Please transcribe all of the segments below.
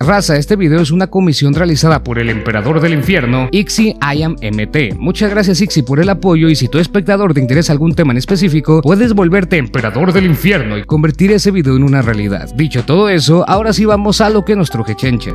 Raza, este video es una comisión realizada por el emperador del infierno, Ixi I Am MT. Muchas gracias Ixi por el apoyo, y si tu espectador te interesa algún tema en específico, puedes volverte emperador del infierno y convertir ese video en una realidad. Dicho todo eso, ahora sí vamos a lo que nos truje Chencha.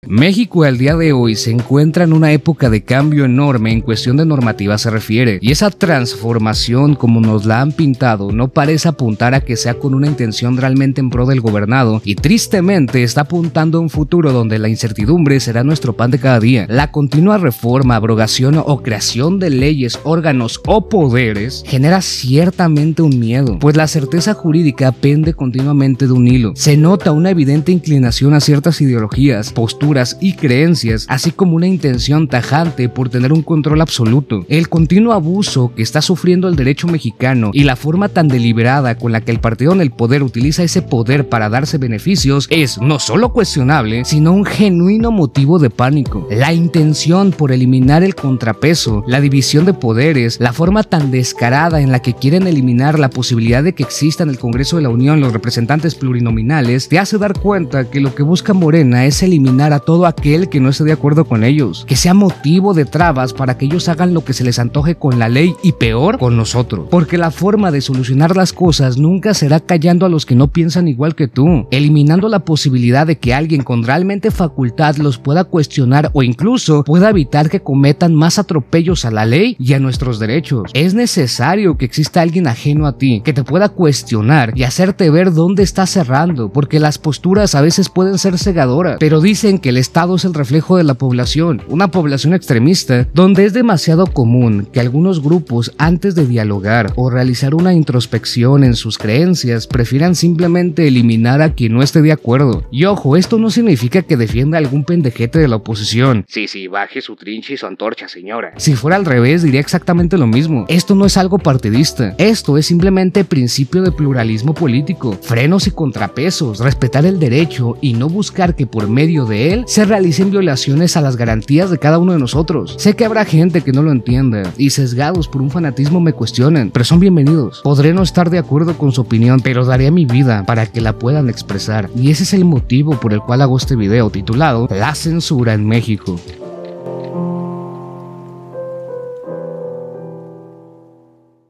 México al día de hoy se encuentra en una época de cambio enorme en cuestión de normativa se refiere, y esa transformación como nos la han pintado no parece apuntar a que sea con una intención realmente en pro del gobernado, y tristemente está apuntando a un futuro donde la incertidumbre será nuestro pan de cada día. La continua reforma, abrogación o creación de leyes, órganos o poderes genera ciertamente un miedo, pues la certeza jurídica pende continuamente de un hilo. Se nota una evidente inclinación a ciertas ideologías, posturas y creencias, así como una intención tajante por tener un control absoluto. El continuo abuso que está sufriendo el derecho mexicano y la forma tan deliberada con la que el partido en el poder utiliza ese poder para darse beneficios es no solo cuestionable, sino un genuino motivo de pánico. La intención por eliminar el contrapeso, la división de poderes, la forma tan descarada en la que quieren eliminar la posibilidad de que exista en el Congreso de la Unión los representantes plurinominales, te hace dar cuenta que lo que busca Morena es eliminar a todo aquel que no esté de acuerdo con ellos, que sea motivo de trabas para que ellos hagan lo que se les antoje con la ley, y peor, con nosotros, porque la forma de solucionar las cosas nunca será callando a los que no piensan igual que tú, eliminando la posibilidad de que alguien con realmente facultad los pueda cuestionar o incluso pueda evitar que cometan más atropellos a la ley y a nuestros derechos. Es necesario que exista alguien ajeno a ti, que te pueda cuestionar y hacerte ver dónde estás cerrando, porque las posturas a veces pueden ser cegadoras, pero dicen que el Estado es el reflejo de la población, una población extremista, donde es demasiado común que algunos grupos, antes de dialogar o realizar una introspección en sus creencias, prefieran simplemente eliminar a quien no esté de acuerdo. Y ojo, esto no significa que defienda a algún pendejete de la oposición. Sí, baje su trinche y su antorcha, señora. Si fuera al revés, diría exactamente lo mismo. Esto no es algo partidista, esto es simplemente principio de pluralismo político, frenos y contrapesos, respetar el derecho y no buscar que por medio de él se realicen violaciones a las garantías de cada uno de nosotros. Sé que habrá gente que no lo entienda y sesgados por un fanatismo me cuestionen, pero son bienvenidos. Podré no estar de acuerdo con su opinión, pero daré mi vida para que la puedan expresar, y ese es el motivo por el cual hago este video titulado La censura en México.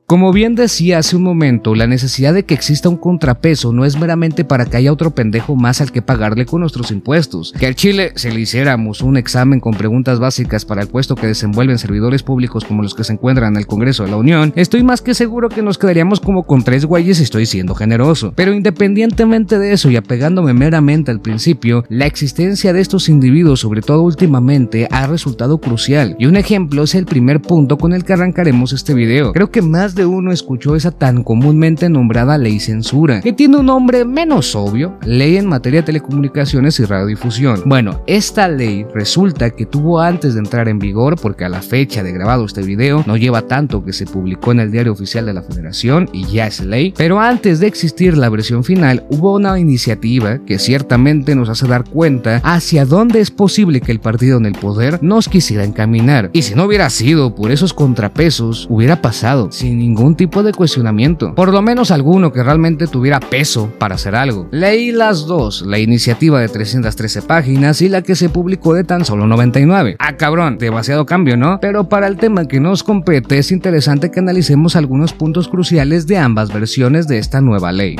Como bien decía hace un momento, la necesidad de que exista un contrapeso no es meramente para que haya otro pendejo más al que pagarle con nuestros impuestos. Que al Chile, si le hiciéramos un examen con preguntas básicas para el puesto que desenvuelven servidores públicos como los que se encuentran en el Congreso de la Unión, estoy más que seguro que nos quedaríamos como con 3 güeyes, y estoy siendo generoso. Pero independientemente de eso y apegándome meramente al principio, la existencia de estos individuos, sobre todo últimamente, ha resultado crucial. Y un ejemplo es el primer punto con el que arrancaremos este video. Creo que más de uno escuchó esa tan comúnmente nombrada ley censura, que tiene un nombre menos obvio, ley en materia de telecomunicaciones y radiodifusión. Bueno, esta ley resulta que tuvo antes de entrar en vigor, porque a la fecha de grabado este video no lleva tanto que se publicó en el Diario Oficial de la Federación y ya es ley, pero antes de existir la versión final hubo una iniciativa que ciertamente nos hace dar cuenta hacia dónde es posible que el partido en el poder nos quisiera encaminar, y si no hubiera sido por esos contrapesos hubiera pasado sin ningún tipo de cuestionamiento, por lo menos alguno que realmente tuviera peso para hacer algo. Leí las dos, la iniciativa de 313 páginas y la que se publicó de tan solo 99. Ah, cabrón, demasiado cambio, ¿no? Pero para el tema que nos compete es interesante que analicemos algunos puntos cruciales de ambas versiones de esta nueva ley.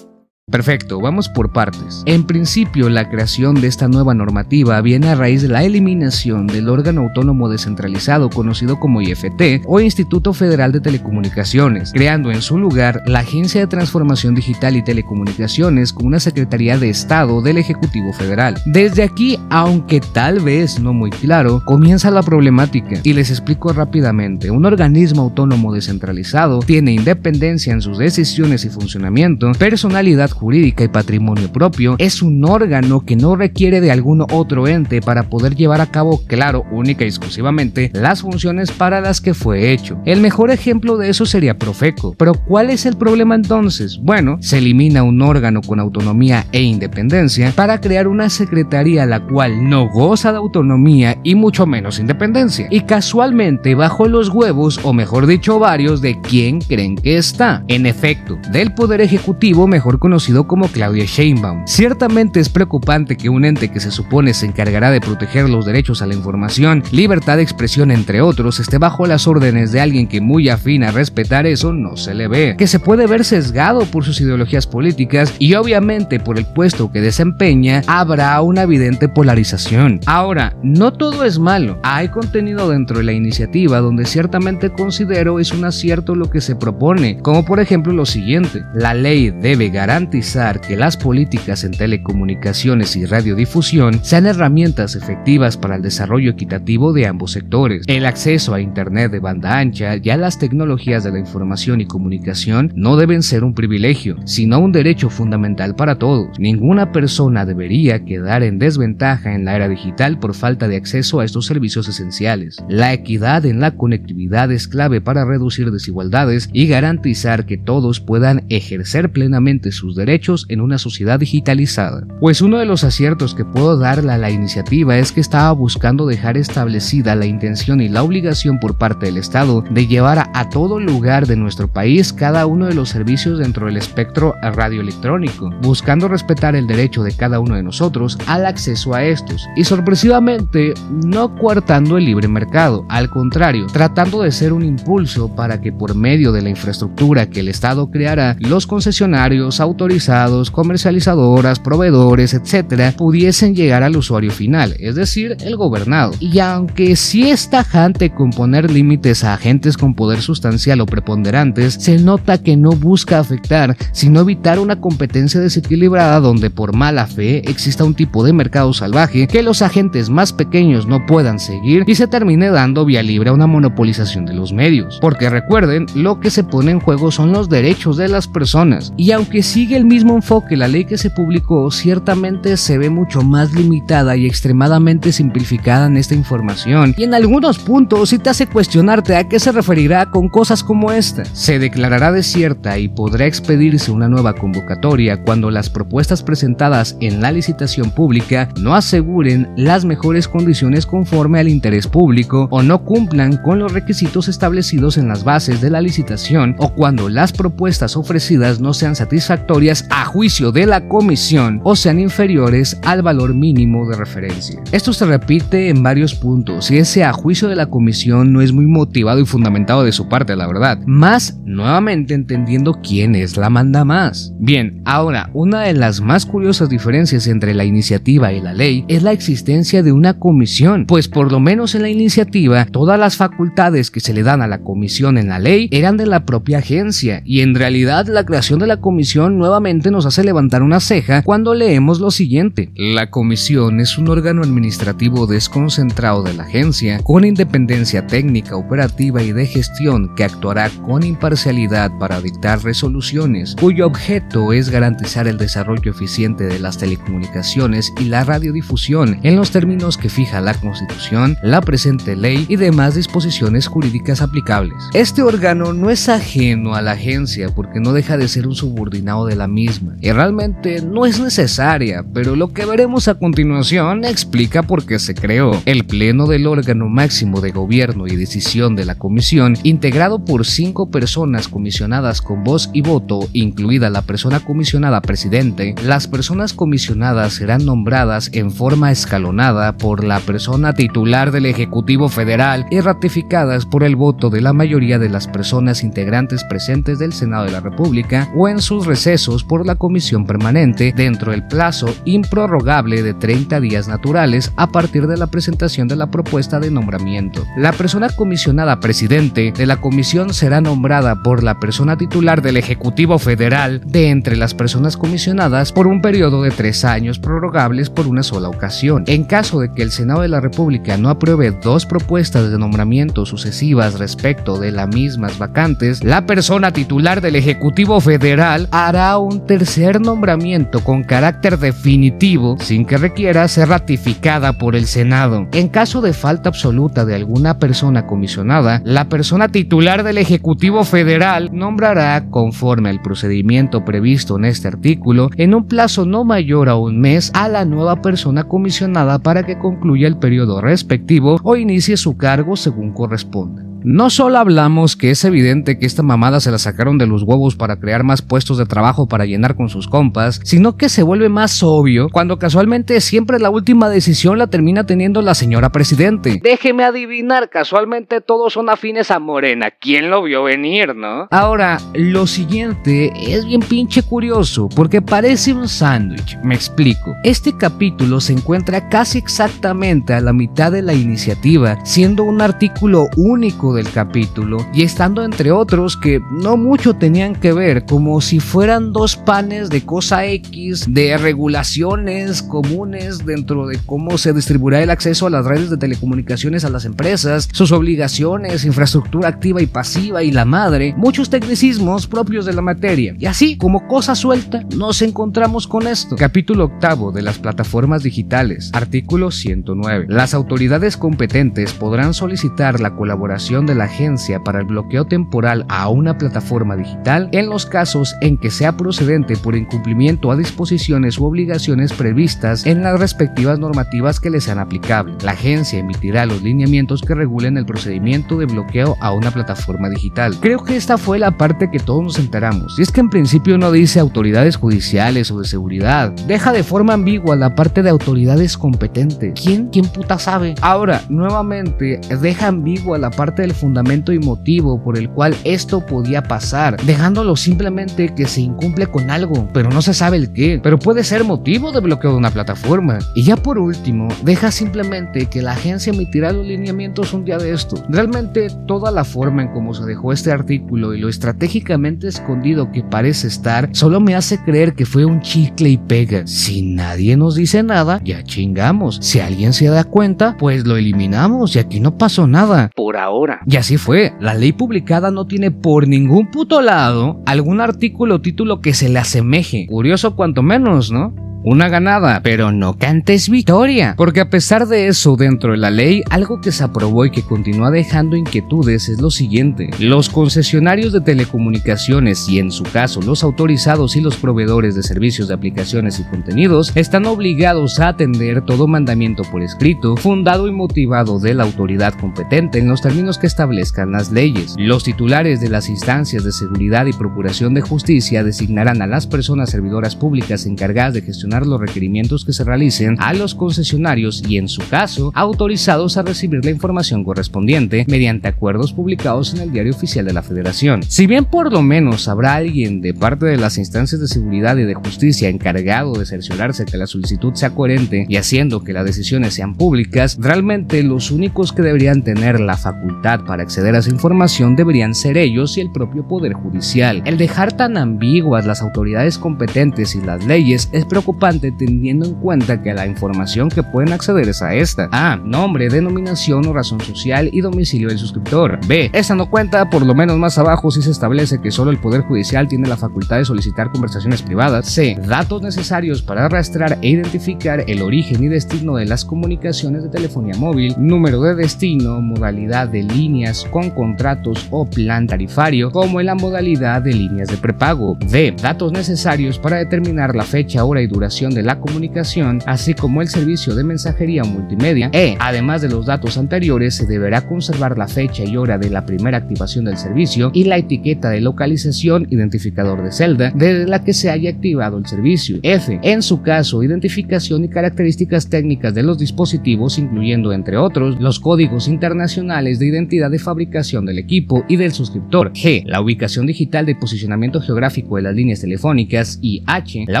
Perfecto, vamos por partes. En principio, la creación de esta nueva normativa viene a raíz de la eliminación del órgano autónomo descentralizado conocido como IFT o Instituto Federal de Telecomunicaciones, creando en su lugar la Agencia de Transformación Digital y Telecomunicaciones como una Secretaría de Estado del Ejecutivo Federal. Desde aquí, aunque tal vez no muy claro, comienza la problemática y les explico rápidamente. Un organismo autónomo descentralizado tiene independencia en sus decisiones y funcionamiento, personalidad jurídica y patrimonio propio, es un órgano que no requiere de algún otro ente para poder llevar a cabo, claro, única y exclusivamente, las funciones para las que fue hecho. El mejor ejemplo de eso sería Profeco. Pero ¿cuál es el problema entonces? Bueno, se elimina un órgano con autonomía e independencia para crear una secretaría la cual no goza de autonomía y mucho menos independencia. Y casualmente bajo los huevos, o mejor dicho ovarios, de quién creen que está. En efecto, del Poder Ejecutivo, mejor conocido como Claudia Sheinbaum. Ciertamente es preocupante que un ente que se supone se encargará de proteger los derechos a la información, libertad de expresión entre otros, esté bajo las órdenes de alguien que muy afín a respetar eso no se le ve, que se puede ver sesgado por sus ideologías políticas y obviamente por el puesto que desempeña habrá una evidente polarización. Ahora, no todo es malo, hay contenido dentro de la iniciativa donde ciertamente considero es un acierto lo que se propone, como por ejemplo lo siguiente: la ley debe garantizar que las políticas en telecomunicaciones y radiodifusión sean herramientas efectivas para el desarrollo equitativo de ambos sectores. El acceso a internet de banda ancha y a las tecnologías de la información y comunicación no deben ser un privilegio, sino un derecho fundamental para todos. Ninguna persona debería quedar en desventaja en la era digital por falta de acceso a estos servicios esenciales. La equidad en la conectividad es clave para reducir desigualdades y garantizar que todos puedan ejercer plenamente sus derechos en una sociedad digitalizada. Pues uno de los aciertos que puedo darle a la iniciativa es que estaba buscando dejar establecida la intención y la obligación por parte del Estado de llevar a todo lugar de nuestro país cada uno de los servicios dentro del espectro radioelectrónico, buscando respetar el derecho de cada uno de nosotros al acceso a estos y sorpresivamente no coartando el libre mercado, al contrario, tratando de ser un impulso para que por medio de la infraestructura que el Estado creará, los concesionarios, autorizados, comercializadoras, proveedores, etcétera, pudiesen llegar al usuario final, es decir, el gobernado. Y aunque sí es tajante con poner límites a agentes con poder sustancial o preponderantes, se nota que no busca afectar, sino evitar una competencia desequilibrada donde por mala fe exista un tipo de mercado salvaje que los agentes más pequeños no puedan seguir y se termine dando vía libre a una monopolización de los medios. Porque recuerden, lo que se pone en juego son los derechos de las personas. Y aunque sigue el mismo enfoque la ley que se publicó, ciertamente se ve mucho más limitada y extremadamente simplificada en esta información. Y en algunos puntos sí te hace cuestionarte a qué se referirá con cosas como esta. Se declarará desierta y podrá expedirse una nueva convocatoria cuando las propuestas presentadas en la licitación pública no aseguren las mejores condiciones conforme al interés público o no cumplan con los requisitos establecidos en las bases de la licitación o cuando las propuestas ofrecidas no sean satisfactorias a juicio de la comisión o sean inferiores al valor mínimo de referencia. Esto se repite en varios puntos y ese a juicio de la comisión no es muy motivado y fundamentado de su parte, la verdad, más nuevamente entendiendo quién es la manda más. Bien, ahora, una de las más curiosas diferencias entre la iniciativa y la ley es la existencia de una comisión, pues por lo menos en la iniciativa todas las facultades que se le dan a la comisión en la ley eran de la propia agencia y en realidad la creación de la comisión nuevamente nos hace levantar una ceja cuando leemos lo siguiente: la comisión es un órgano administrativo desconcentrado de la agencia con independencia técnica, operativa y de gestión que actuará con imparcialidad para dictar resoluciones, cuyo objeto es garantizar el desarrollo eficiente de las telecomunicaciones y la radiodifusión en los términos que fija la Constitución, la presente ley y demás disposiciones jurídicas aplicables. Este órgano no es ajeno a la agencia porque no deja de ser un subordinado de la misma y realmente no es necesaria, pero lo que veremos a continuación explica por qué se creó. El pleno del órgano máximo de gobierno y decisión de la comisión, integrado por 5 personas comisionadas con voz y voto, incluida la persona comisionada presidente. Las personas comisionadas serán nombradas en forma escalonada por la persona titular del Ejecutivo Federal y ratificadas por el voto de la mayoría de las personas integrantes presentes del Senado de la República o en sus recesos por la Comisión Permanente dentro del plazo improrrogable de 30 días naturales a partir de la presentación de la propuesta de nombramiento. La persona comisionada presidente de la comisión será nombrada por la persona titular del Ejecutivo Federal de entre las personas comisionadas por un periodo de 3 años prorrogables por una sola ocasión. En caso de que el Senado de la República no apruebe 2 propuestas de nombramiento sucesivas respecto de las mismas vacantes, la persona titular del Ejecutivo Federal hará un un tercer nombramiento con carácter definitivo sin que requiera ser ratificada por el Senado. En caso de falta absoluta de alguna persona comisionada, la persona titular del Ejecutivo Federal nombrará, conforme al procedimiento previsto en este artículo, en un plazo no mayor a un mes a la nueva persona comisionada para que concluya el periodo respectivo o inicie su cargo según corresponda. No solo hablamos que es evidente que esta mamada se la sacaron de los huevos para crear más puestos de trabajo para llenar con sus compas, sino que se vuelve más obvio cuando casualmente siempre la última decisión la termina teniendo la señora presidente. Déjeme adivinar, casualmente todos son afines a Morena. ¿Quién lo vio venir, no? Ahora, lo siguiente es bien pinche curioso porque parece un sándwich. Me explico. Este capítulo se encuentra casi exactamente a la mitad de la iniciativa, siendo un artículo único del capítulo y estando entre otros que no mucho tenían que ver, como si fueran dos panes de cosa X, de regulaciones comunes dentro de cómo se distribuirá el acceso a las redes de telecomunicaciones a las empresas, sus obligaciones, infraestructura activa y pasiva y la madre, muchos tecnicismos propios de la materia. Y así, como cosa suelta, nos encontramos con esto. Capítulo octavo de las plataformas digitales, artículo 109. Las autoridades competentes podrán solicitar la colaboración de la agencia para el bloqueo temporal a una plataforma digital en los casos en que sea procedente por incumplimiento a disposiciones u obligaciones previstas en las respectivas normativas que les sean aplicables. La agencia emitirá los lineamientos que regulen el procedimiento de bloqueo a una plataforma digital. Creo que esta fue la parte que todos nos enteramos, y es que en principio no dice autoridades judiciales o de seguridad, deja de forma ambigua la parte de autoridades competentes. ¿Quién puta sabe? Ahora, nuevamente, deja ambigua la parte del fundamento y motivo por el cual esto podía pasar, dejándolo simplemente que se incumple con algo, pero no se sabe el qué, pero puede ser motivo de bloqueo de una plataforma. Y ya por último, deja simplemente que la agencia emitirá los lineamientos un día de esto. Realmente toda la forma en cómo se dejó este artículo y lo estratégicamente escondido que parece estar, solo me hace creer que fue un chicle y pega. Si nadie nos dice nada, ya chingamos. Si alguien se da cuenta, pues lo eliminamos y aquí no pasó nada. Por ahora. Y así fue. La ley publicada no tiene por ningún puto lado algún artículo o título que se le asemeje. Curioso cuanto menos, ¿no? Una ganada, pero no cantes victoria, porque a pesar de eso, dentro de la ley, algo que se aprobó y que continúa dejando inquietudes es lo siguiente: los concesionarios de telecomunicaciones y en su caso los autorizados y los proveedores de servicios de aplicaciones y contenidos están obligados a atender todo mandamiento por escrito, fundado y motivado de la autoridad competente en los términos que establezcan las leyes. Los titulares de las instancias de seguridad y procuración de justicia designarán a las personas servidoras públicas encargadas de gestionar los requerimientos que se realicen a los concesionarios y en su caso autorizados a recibir la información correspondiente mediante acuerdos publicados en el Diario Oficial de la Federación. Si bien por lo menos habrá alguien de parte de las instancias de seguridad y de justicia encargado de cerciorarse que la solicitud sea coherente y haciendo que las decisiones sean públicas, realmente los únicos que deberían tener la facultad para acceder a esa información deberían ser ellos y el propio Poder Judicial. El dejar tan ambiguas las autoridades competentes y las leyes es preocupante, teniendo en cuenta que la información que pueden acceder es a esta: A. Nombre, denominación o razón social y domicilio del suscriptor. B. Esta no cuenta, por lo menos más abajo sí se establece que solo el Poder Judicial tiene la facultad de solicitar conversaciones privadas. C. Datos necesarios para rastrear e identificar el origen y destino de las comunicaciones de telefonía móvil, número de destino, modalidad de líneas con contratos o plan tarifario, como en la modalidad de líneas de prepago. D. Datos necesarios para determinar la fecha, hora y duración de la comunicación, así como el servicio de mensajería multimedia. Además de los datos anteriores, se deberá conservar la fecha y hora de la primera activación del servicio y la etiqueta de localización identificador de celda desde la que se haya activado el servicio. F. En su caso, identificación y características técnicas de los dispositivos, incluyendo entre otros los códigos internacionales de identidad de fabricación del equipo y del suscriptor. G. La ubicación digital de posicionamiento geográfico de las líneas telefónicas. Y H. La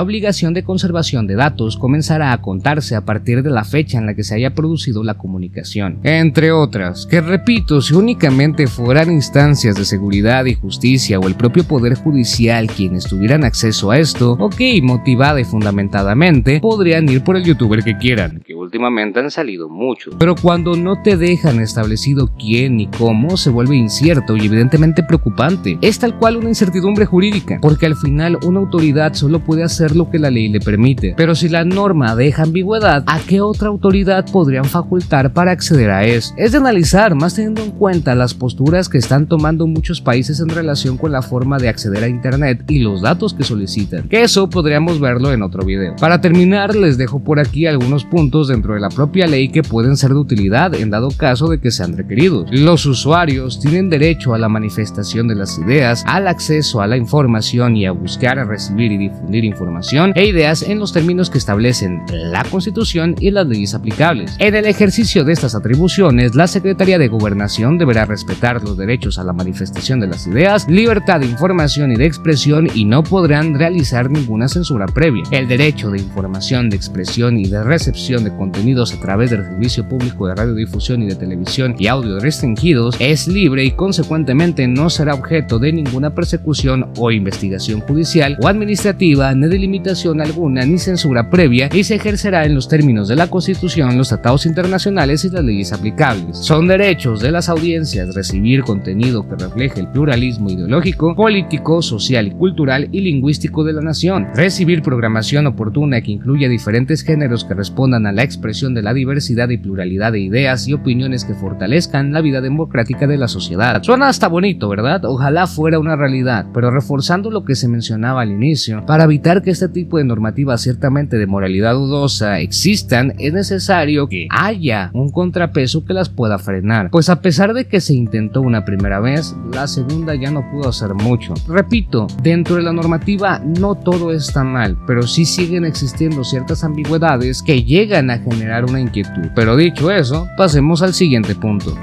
obligación de conservación de datos comenzará a contarse a partir de la fecha en la que se haya producido la comunicación, entre otras, que repito, si únicamente fueran instancias de seguridad y justicia o el propio Poder Judicial quienes tuvieran acceso a esto, ok, motivada y fundamentadamente, podrían ir por el youtuber que quieran, que últimamente han salido muchos. Pero cuando no te dejan establecido quién y cómo, se vuelve incierto y evidentemente preocupante. Es tal cual una incertidumbre jurídica, porque al final una autoridad solo puede hacer lo que la ley le permite. Pero si la norma deja ambigüedad, ¿a qué otra autoridad podrían facultar para acceder a eso? Es de analizar, más teniendo en cuenta las posturas que están tomando muchos países en relación con la forma de acceder a internet y los datos que solicitan, que eso podríamos verlo en otro video. Para terminar, les dejo por aquí algunos puntos dentro de la propia ley que pueden ser de utilidad en dado caso de que sean requeridos. Los usuarios tienen derecho a la manifestación de las ideas, al acceso a la información y a buscar, a recibir y difundir información e ideas en los términos que establecen la Constitución y las leyes aplicables. En el ejercicio de estas atribuciones, la Secretaría de Gobernación deberá respetar los derechos a la manifestación de las ideas, libertad de información y de expresión, y no podrán realizar ninguna censura previa. El derecho de información, de expresión y de recepción de contenidos a través del servicio público de radiodifusión y de televisión y audio restringidos es libre y consecuentemente no será objeto de ninguna persecución o investigación judicial o administrativa, ni de limitación alguna ni censura previa, y se ejercerá en los términos de la Constitución, los tratados internacionales y las leyes aplicables. Son derechos de las audiencias recibir contenido que refleje el pluralismo ideológico, político, social y cultural y lingüístico de la nación, recibir programación oportuna que incluya diferentes géneros que respondan a la expresión de la diversidad y pluralidad de ideas y opiniones que fortalezcan la vida democrática de la sociedad. Suena hasta bonito, ¿verdad? Ojalá fuera una realidad, pero reforzando lo que se mencionaba al inicio, para evitar que este tipo de normativas ciertamente de moralidad dudosa existan, es necesario que haya un contrapeso que las pueda frenar, pues a pesar de que se intentó una primera vez, la segunda ya no pudo hacer mucho. Repito, dentro de la normativa no todo está mal, pero sí siguen existiendo ciertas ambigüedades que llegan a generar una inquietud. Pero dicho eso, pasemos al siguiente punto.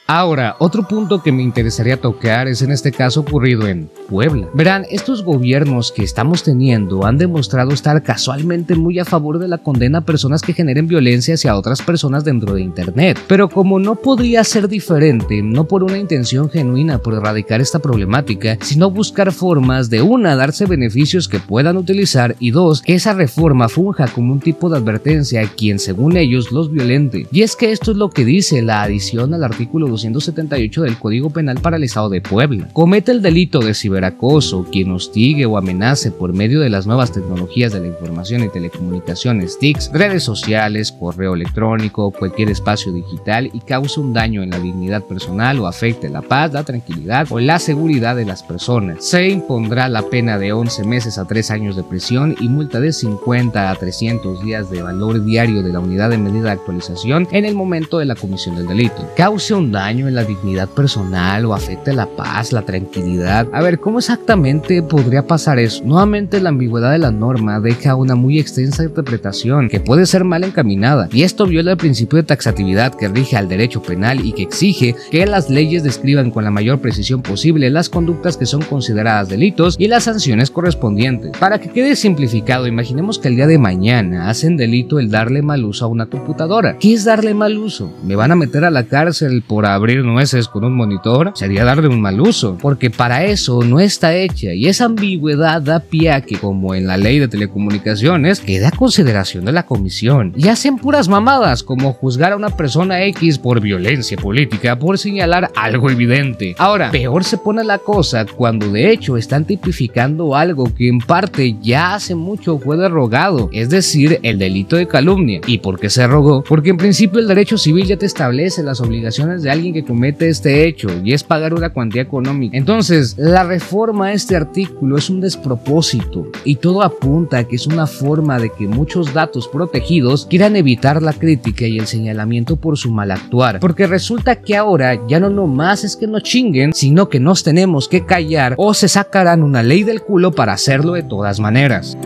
Ahora, otro punto que me interesaría tocar es en este caso ocurrido en Puebla. Verán, estos gobiernos que estamos teniendo han demostrado estar casualmente muy a favor de la condena a personas que generen violencia hacia otras personas dentro de internet. Pero como no podría ser diferente, no por una intención genuina por erradicar esta problemática, sino buscar formas de una, darse beneficios que puedan utilizar, y dos, que esa reforma funja como un tipo de advertencia a quien según ellos los violente. Y es que esto es lo que dice la adición al artículo 278 del Código Penal para el Estado de Puebla. Comete el delito de ciberacoso quien hostigue o amenace por medio de las nuevas tecnologías de la información y telecomunicaciones, TICs, redes sociales, correo electrónico, cualquier espacio digital, y cause un daño en la dignidad personal o afecte la paz, la tranquilidad o la seguridad de las personas. Se impondrá la pena de 11 meses a 3 años de prisión y multa de 50 a 300 días de valor diario de la unidad de medida de actualización en el momento de la comisión del delito. Cause un daño en la dignidad personal o afecte la paz, la tranquilidad. A ver, ¿cómo exactamente podría pasar eso? Nuevamente, la ambigüedad de la norma deja una muy extensa interpretación que puede ser mal encaminada, y esto viola el principio de taxatividad que rige al derecho penal y que exige que las leyes describan con la mayor precisión posible las conductas que son consideradas delitos y las sanciones correspondientes. Para que quede simplificado, imaginemos que el día de mañana hacen delito el darle mal uso a una computadora. ¿Qué es darle mal uso? ¿Me van a meter a la cárcel por abrir nueces con un monitor? Sería darle un mal uso, porque para eso no está hecha, y esa ambigüedad da pie a que, como en la ley de telecomunicaciones, quede a consideración de la comisión, y hacen puras mamadas como juzgar a una persona X por violencia política por señalar algo evidente. Ahora, peor se pone la cosa cuando de hecho están tipificando algo que en parte ya hace mucho fue derogado, es decir, el delito de calumnia. ¿Y por qué se derogó? Porque en principio el derecho civil ya te establece las obligaciones de alguien que comete este hecho, y es pagar una cuantía económica. Entonces, la reforma a este artículo es un despropósito, y todo apunta a que es una forma de que muchos datos protegidos quieran evitar la crítica y el señalamiento por su mal actuar, porque resulta que ahora ya no nomás es que nos chinguen, sino que nos tenemos que callar o se sacarán una ley del culo para hacerlo de todas maneras.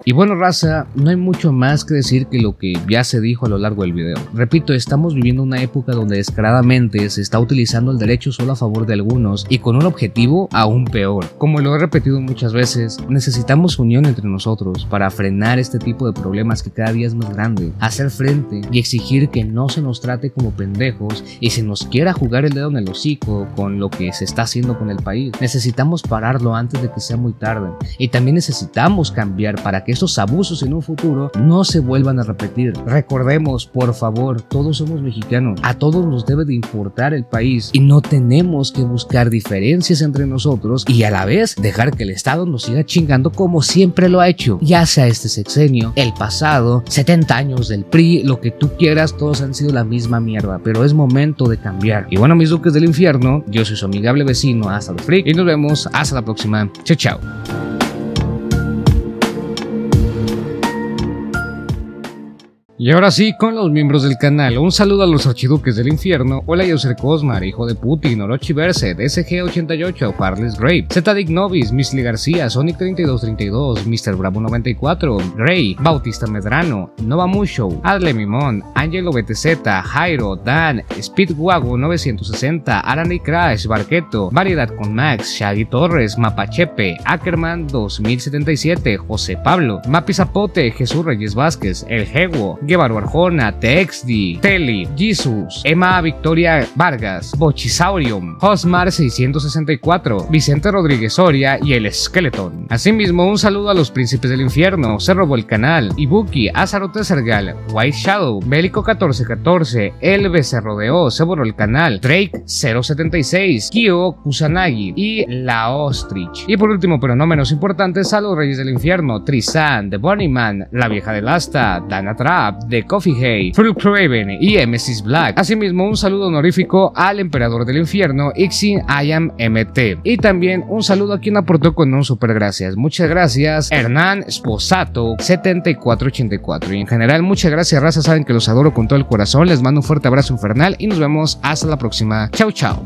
Y bueno, raza, no hay mucho más que decir que lo que ya se dijo a lo largo del video. Repito, estamos viviendo una época donde descaradamente se está utilizando el derecho solo a favor de algunos y con un objetivo aún peor. Como lo he repetido muchas veces, necesitamos unión entre nosotros para frenar este tipo de problemas que cada día es más grande, hacer frente y exigir que no se nos trate como pendejos y se nos quiera jugar el dedo en el hocico con lo que se está haciendo con el país. Necesitamos pararlo antes de que sea muy tarde y también necesitamos cambiar para que estos abusos en un futuro no se vuelvan a repetir. Recordemos, por favor, todos somos mexicanos, a todos nos debe de importar el país y no tenemos que buscar diferencias entre nosotros y a la vez dejar que el Estado nos siga chingando como siempre lo ha hecho, ya sea este sexenio, el pasado, 70 años del PRI, lo que tú quieras, todos han sido la misma mierda, pero es momento de cambiar. Y bueno, mis duques del infierno, yo soy su amigable vecino Hasta the Freak y nos vemos hasta la próxima. Chao, chao. Y ahora sí, con los miembros del canal, un saludo a los archiduques del infierno. Hola, yo soy Cosmar, hijo de Putin, Orochi Verse, SG88, Farless Grave, Zedic Novis, Misli García, Sonic3232, Mr. Bravo 94, Rey, Bautista Medrano, Nova Musho, Adle Mimón, Angelo BTZ, Jairo, Dan, Speedwagon 960, Arani Crash, Barqueto, Variedad con Max, Shaggy Torres, Mapachepe, Ackerman 2077, José Pablo, Mapi Zapote, Jesús Reyes Vázquez, El Jeguo, Guevaro Arjona, Texdi, Teli, Jesus, Emma Victoria Vargas, Bochisaurium, Hosmar 664, Vicente Rodríguez Soria y el Skeleton. Asimismo, un saludo a los príncipes del infierno, Se Robó el Canal, Ibuki, Azarote Sergal, White Shadow, Bélico 1414, El Becerro de O, Se Borró el Canal, Drake 076, Kyo Kusanagi y La Ostrich. Y por último, pero no menos importantes, a los Reyes del Infierno, Tristan, The Bunnyman, La Vieja del Asta, Dana Trap, de Coffee Hay, Fruit Craven y Mrs. Black. Asimismo, un saludo honorífico al Emperador del Infierno, Ixin I Am MT. Y también un saludo a quien aportó con un super gracias. Muchas gracias, Hernán Sposato 7484. Y en general, muchas gracias, raza. Saben que los adoro con todo el corazón. Les mando un fuerte abrazo infernal y nos vemos hasta la próxima. Chau, chau.